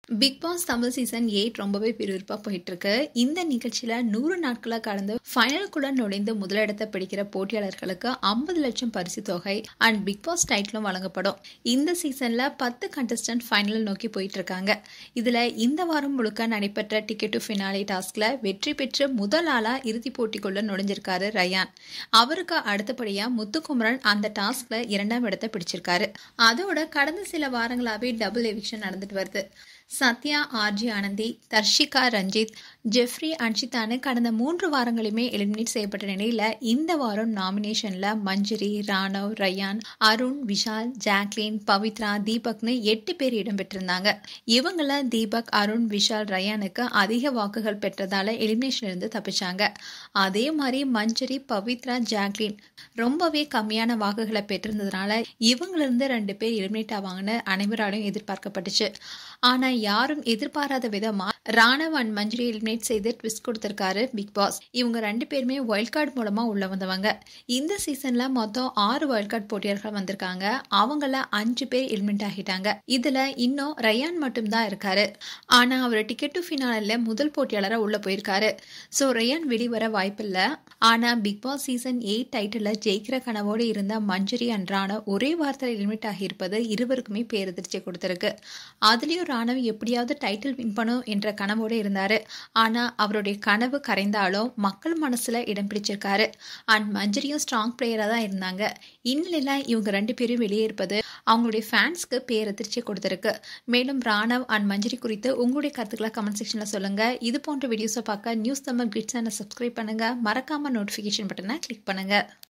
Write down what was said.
Big pass Tamil season 8 ரொம்பவே விறுவிறுப்பா போயிட்டு இருக்கு. இந்த நிகழ்ச்சியில 100 நாட்களா கடந்து ஃபைனலுக்குள்ள நுழைந்து முதலிடத்தை பிடிக்கிற போட்டியாளர்களுக்கு 50 லட்சம் பரிசு தொகை அண்ட் பிக் பாஸ் டைட்டிலும் வழங்கப்படும். இந்த சீசன்ல 10 கண்டஸ்டன்ட் ஃபைனல் நோக்கி போயிட்டு இருக்காங்க. இதுல இந்த வாரம் முழுக்க நடைபெற்ற டிக்கெட் டு ஃபினாலே டாஸ்க்ல வெற்றி பெற்று முதல் ஆளா இறுதி போட்டிக்குள்ள நுழைஞ்சிருக்காரு ரயான். அவருக்கு அடுத்தபடியா முத்துக்குமரன் அந்த டாஸ்க்ல 2ஆம் இடத்தை பிடிச்சிருக்காரு. அதோட கடந்த சில வாரங்களாவே டபுள் எவிக்ஷன் நடந்துட்டு வருது. சத்யா, ஆர்ஜி ஆனந்தி, தர்ஷிகா, ரஞ்சித், ஜெஃப்ரி, அன்ஷிதான்னு கடந்த 3 வாரங்களுமே எலிமினேட் செய்யப்பட்ட நிலையில இந்த வாரம் நாமினேஷன்ல மஞ்சரி, ராணவ், ரயான், அருண், விஷால், ஜாக்லின், பவித்ரா, தீபக்னு 8 பேர் இடம்பெற்றிருந்தாங்க. இவங்கள தீபக், அருண், விஷால், ரயானுக்கு அதிக வாக்குகள் பெற்றதால எலிமினேஷன்ல இருந்து தப்பிச்சாங்க. அதே மாதிரி மஞ்சரி, பவித்ரா, ஜாக்லின் ரொம்பவே கம்மியான வாக்குகளை பெற்றிருந்ததுனால இவங்களிருந்து 2 பேர் எலிமினேட் ஆவாங்கன்னு அனைவராலையும் எதிர்பார்க்கப்பட்டுச்சு. ஆனா யாரும் எதிர்பாராத விதமா ராணவ் அண்ட் மஞ்சரி எலிமினேட் செய்து ட்விஸ்ட் கொடுத்திருக்காரு பிக் பாஸ். இவங்க 2 பேருமே வைல்ட் கார்டு மூலமா உள்ள வந்தவங்க. இந்த சீசன்ல மொத்தம் 6 வைல்ட் கார்டு போட்டியாளர்கள் வந்திருக்காங்க. அவங்கள 5 பேர் எலிமினேட் ஆகிட்டாங்க. இதுல இன்னும் ரயான் மட்டும் தான் இருக்காரு. ஆனா அவர் டிக்கெட் டு ஃபினாலே முதல் போட்டியாளரா உள்ள போயிருக்காரு. சோ ரயான் வெளிவர வாய்ப்பில்லை. ஆனா பிக் பாஸ் சீசன் 8 டைட்டில் ஜெயிக்கிற கனவோடு இருந்த மஞ்சரி அண்ட் ராணவ் ஒரே வாரத்தில் எலிமினேட் ஆகியிருப்பது இருவருக்குமே பேரதிர்ச்சி கொடுத்திருக்கு. அதுலயும் ராணவ் எப்படியாவது டைட்டில் வின் பண்ணும் என்ற கனவோடு இருந்தாரு. ஆனா அவருடைய கனவு கரைந்தாலும் மக்கள் மனசுல இடம் பிடிச்சிருக்காரு. அண்ட் மஞ்சரியும் ஸ்ட்ராங் பிளேயரா தான் இருந்தாங்க. இந்நிலையில இவங்க 2 பேரும் வெளியே இருப்பது அவங்களுடைய ஃபேன்ஸ்க்கு பேரதிர்ச்சி கொடுத்திருக்கு. மேலும் ராணவ் அண்ட் மஞ்சரி குறித்து உங்களுடைய கருத்துக்களை கமெண்ட் செக்ஷன்ல சொல்லுங்க. இது போன்ற வீடியோஸை பார்க்க நியூஸ் தமிழ் கிளிட்ஸ் சேனலை சப்ஸ்கிரைப் பண்ணுங்க. மறக்காம நோட்டிஃபிகேஷன் பட்டனை கிளிக் பண்ணுங்க.